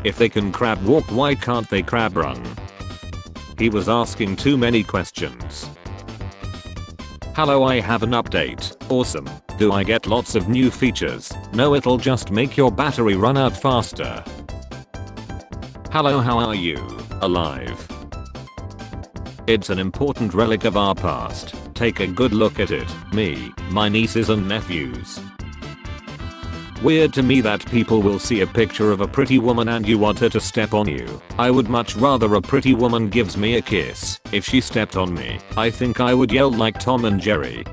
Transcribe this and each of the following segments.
If they can crab walk, why can't they crab run? He was asking too many questions. Hello, I have an update. Awesome. Do I get lots of new features? No, it'll just make your battery run out faster. Hello, how are you? Alive. It's an important relic of our past. Take a good look at it. Me, my nieces and nephews. Weird to me that people will see a picture of a pretty woman and you want her to step on you. I would much rather a pretty woman gives me a kiss. If she stepped on me, I think I would yell like Tom and Jerry.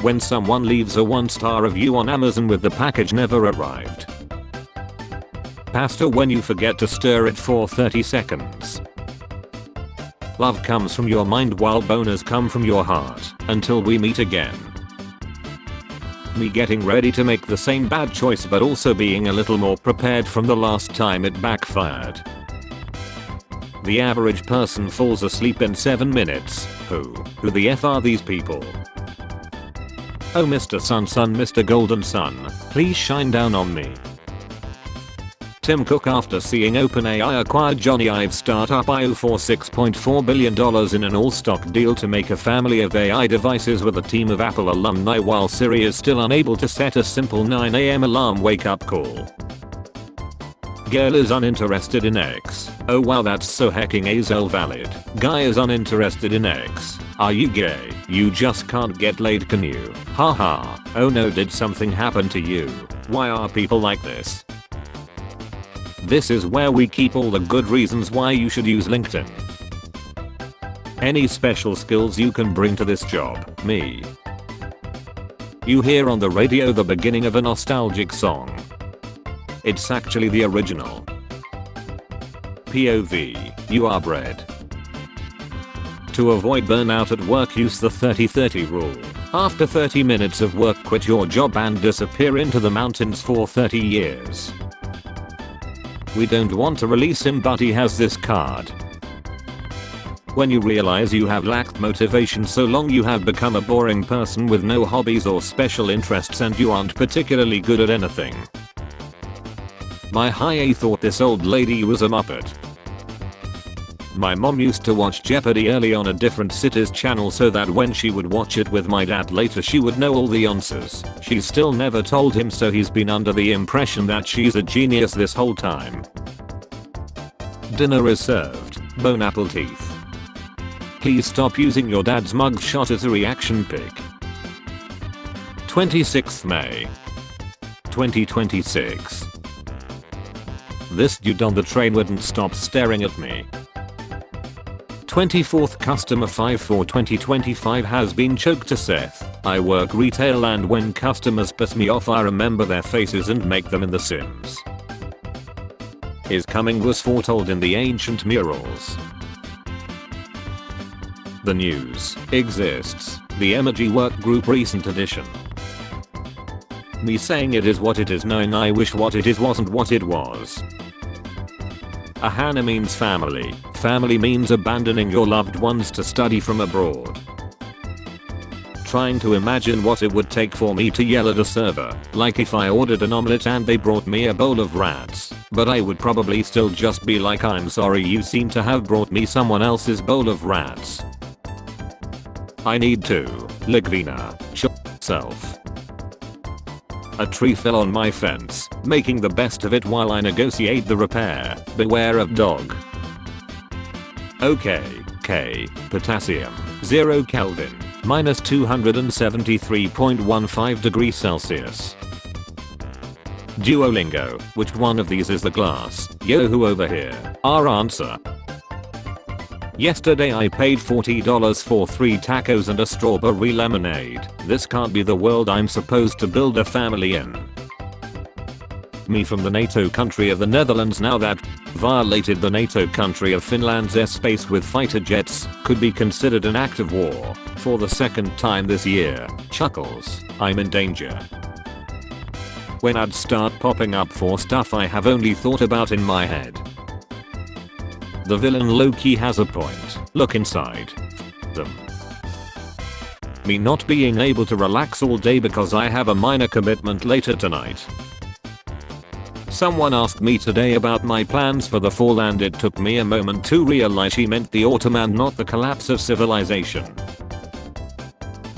When someone leaves a 1-star review on Amazon with the package never arrived. Pasta when you forget to stir it for 30 seconds. Love comes from your mind while boners come from your heart. Until we meet again. Me getting ready to make the same bad choice but also being a little more prepared from the last time it backfired. The average person falls asleep in 7 minutes. Who the F are these people? Oh Mr. Sun, Mr. Golden Sun, please shine down on me. Tim Cook after seeing OpenAI acquired Johnny Ive's startup IO for $6.4 billion in an all-stock deal to make a family of AI devices with a team of Apple alumni while Siri is still unable to set a simple 9 AM alarm wake-up call. Girl is uninterested in X. Oh wow, that's so hecking ASL valid. Guy is uninterested in X. Are you gay? You just can't get laid, can you? Haha. Oh no, did something happen to you? Why are people like this? This is where we keep all the good reasons why you should use LinkedIn. Any special skills you can bring to this job? Me. You hear on the radio the beginning of a nostalgic song. It's actually the original. POV, you are bred. To avoid burnout at work, use the 30-30 rule. After 30 minutes of work, quit your job and disappear into the mountains for 30 years. We don't want to release him, but he has this card. When you realize you have lacked motivation so long, you have become a boring person with no hobbies or special interests and you aren't particularly good at anything. My high A thought this old lady was a muppet. My mom used to watch Jeopardy early on a different city's channel so that when she would watch it with my dad later she would know all the answers. She still never told him, so he's been under the impression that she's a genius this whole time. Dinner is served. Bone apple teeth. Please stop using your dad's mugshot as a reaction pic. 26th May 2026. This dude on the train wouldn't stop staring at me. 24th customer 5/4/2025 has been choked to Seth. I work retail and when customers piss me off I remember their faces and make them in The Sims. His coming was foretold in the ancient murals. The news exists. The Emoji Work Group recent edition. Me saying it is what it is, knowing I wish what it is wasn't what it was. Ahana means family. Family means abandoning your loved ones to study from abroad. Trying to imagine what it would take for me to yell at a server, like if I ordered an omelette and they brought me a bowl of rats, but I would probably still just be like, I'm sorry, you seem to have brought me someone else's bowl of rats. I need to. Ligvina. Self. A tree fell on my fence, making the best of it while I negotiate the repair. Beware of dog. Okay, K, potassium, 0 Kelvin, minus 273.15 degrees Celsius. Duolingo, which one of these is the glass? Yo-hoo over here. Our answer. Yesterday I paid $40 for 3 tacos and a strawberry lemonade. This can't be the world I'm supposed to build a family in. Me from the NATO country of the Netherlands, now that violated the NATO country of Finland's airspace with fighter jets, could be considered an act of war. For the second time this year. Chuckles. I'm in danger. When ads start popping up for stuff I have only thought about in my head. The villain Loki has a point. Look inside. Them. Me not being able to relax all day because I have a minor commitment later tonight. Someone asked me today about my plans for the fall and it took me a moment to realize she meant the autumn and not the collapse of civilization.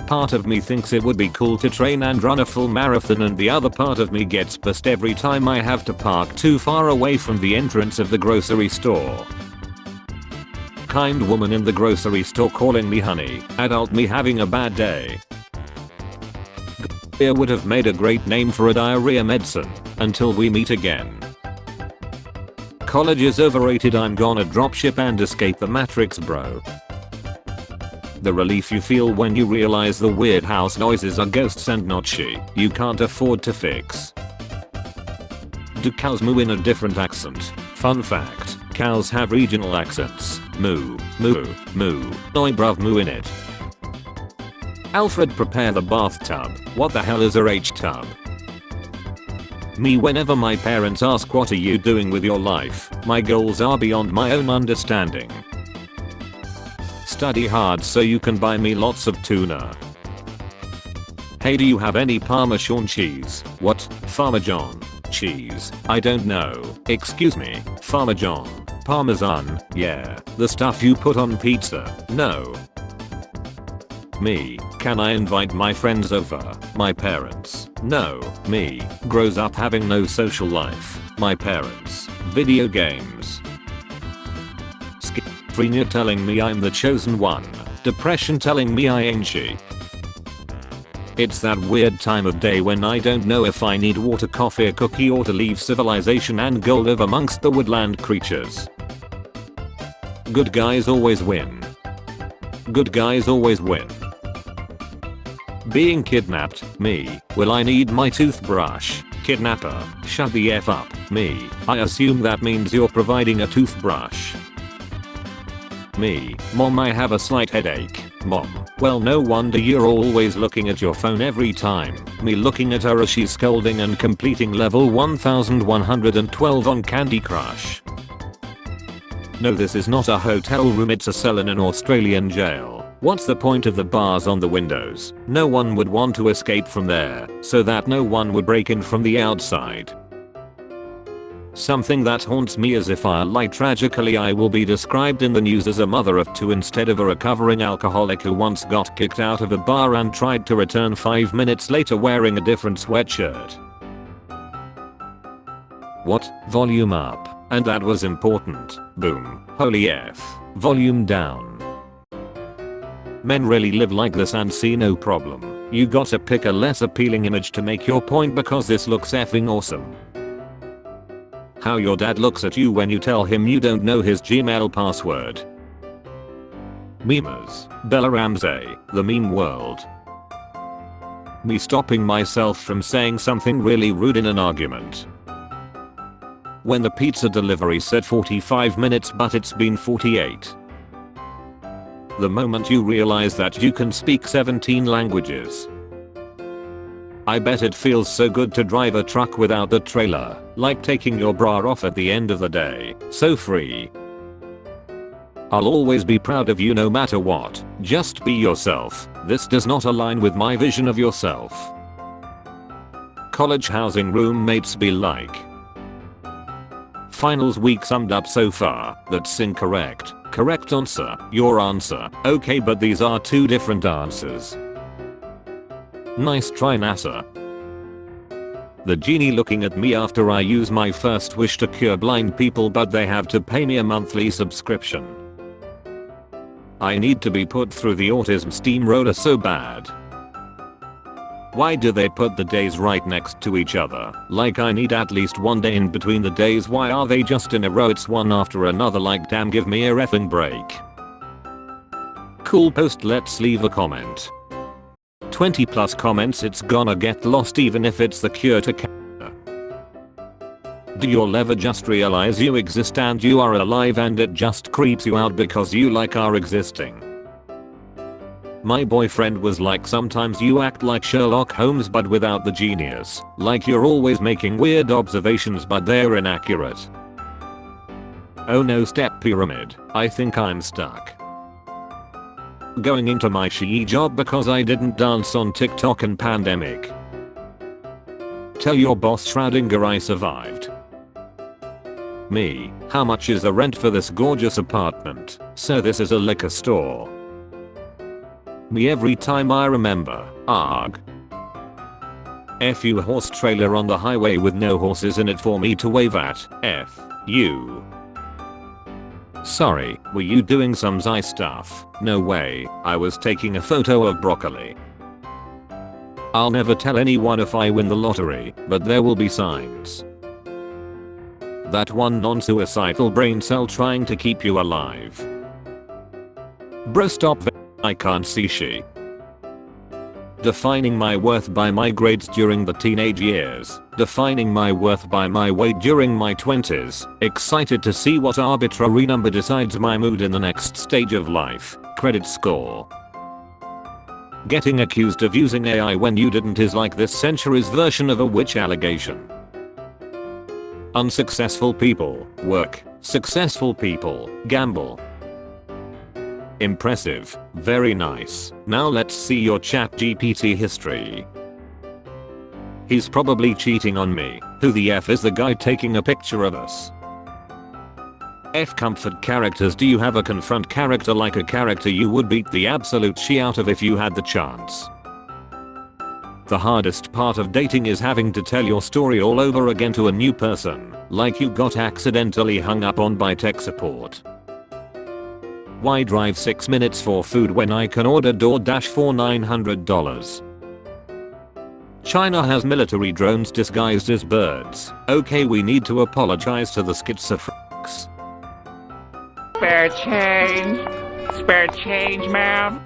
Part of me thinks it would be cool to train and run a full marathon, and the other part of me gets pissed every time I have to park too far away from the entrance of the grocery store. Kind woman in the grocery store calling me honey, adult me having a bad day. It would have made a great name for a diarrhea medicine. Until we meet again. College is overrated. I'm gonna dropship and escape the matrix, bro. The relief you feel when you realize the weird house noises are ghosts and not she you can't afford to fix. Do cows moo in a different accent? Fun fact, cows have regional accents. Moo, moo, moo, oi bruv moo in it. Alfred, prepare the bathtub. What the hell is a H-tub? Me whenever my parents ask what are you doing with your life, my goals are beyond my own understanding. Study hard so you can buy me lots of tuna. Hey, do you have any Parmesan cheese? What? Farmer John? Cheese? I don't know. Excuse me, Farmer John. Parmesan? Yeah, the stuff you put on pizza. No. Me, can I invite my friends over? My parents. No. Me, grows up having no social life. My parents. Video games. Schizophrenia telling me I'm the chosen one. Depression telling me I ain't she. It's that weird time of day when I don't know if I need water, coffee, a cookie, or to leave civilization and go live amongst the woodland creatures. Good guys always win. Good guys always win. Being kidnapped, me, will I need my toothbrush? Kidnapper, shut the F up, me, I assume that means you're providing a toothbrush. Me, mom, I have a slight headache. Mom, well no wonder you're always looking at your phone every time. Me looking at her as she's scolding and completing level 1112 on Candy Crush. No, this is not a hotel room, it's a cell in an Australian jail. What's the point of the bars on the windows? No one would want to escape from there, so that no one would break in from the outside. Something that haunts me is if I lie. Tragically, I will be described in the news as a mother of two instead of a recovering alcoholic who once got kicked out of a bar and tried to return 5 minutes later wearing a different sweatshirt. What? Volume up. And that was important. Boom. Holy F. Volume down. Men really live like this and see no problem. You gotta pick a less appealing image to make your point because this looks effing awesome. How your dad looks at you when you tell him you don't know his Gmail password. Memers. Bella Ramsey, the meme world. Me stopping myself from saying something really rude in an argument. When the pizza delivery said 45 minutes but it's been 48. The moment you realize that you can speak 17 languages. I bet it feels so good to drive a truck without the trailer, like taking your bra off at the end of the day, so free. I'll always be proud of you no matter what, just be yourself. This does not align with my vision of yourself. College housing roommates be like. Finals week summed up so far, that's incorrect. Correct answer, your answer. Okay, but these are two different answers. Nice try, NASA. The genie looking at me after I use my first wish to cure blind people but they have to pay me a monthly subscription. I need to be put through the autism steamroller so bad. Why do they put the days right next to each other? Like I need at least one day in between the days. Why are they just in a row? It's one after another, like damn, give me a effing break. Cool post, let's leave a comment. 20 plus comments, it's gonna get lost even if it's the cure to cancer. Do you ever just realize you exist and you are alive and it just creeps you out because you like are existing? My boyfriend was like, sometimes you act like Sherlock Holmes but without the genius. Like you're always making weird observations but they're inaccurate. Oh no, step pyramid. I think I'm stuck. Going into my she job because I didn't dance on TikTok and pandemic. Tell your boss Schrodinger I survived. me, how much is the rent for this gorgeous apartment? So this is a liquor store. Me every time I remember. Arg. F you horse trailer on the highway with no horses in it for me to wave at. F you. Sorry, were you doing some Zai stuff? No way, I was taking a photo of broccoli. I'll never tell anyone if I win the lottery, but there will be signs. That one non-suicidal brain cell trying to keep you alive. Bro stop, I can't see she. Defining my worth by my grades during the teenage years. Defining my worth by my weight during my 20s. Excited to see what arbitrary number decides my mood in the next stage of life. Credit score. Getting accused of using AI when you didn't is like this century's version of a witch allegation. Unsuccessful people work. Successful people gamble. Impressive. Very nice. Now let's see your ChatGPT history. He's probably cheating on me. Who the F is the guy taking a picture of us? F comfort characters. Do you have a confront character, like a character you would beat the absolute shit out of if you had the chance? The hardest part of dating is having to tell your story all over again to a new person, like you got accidentally hung up on by tech support. Why drive 6 minutes for food when I can order DoorDash for $900? China has military drones disguised as birds. Okay, we need to apologize to the schizophrenics. Spare change, ma'am.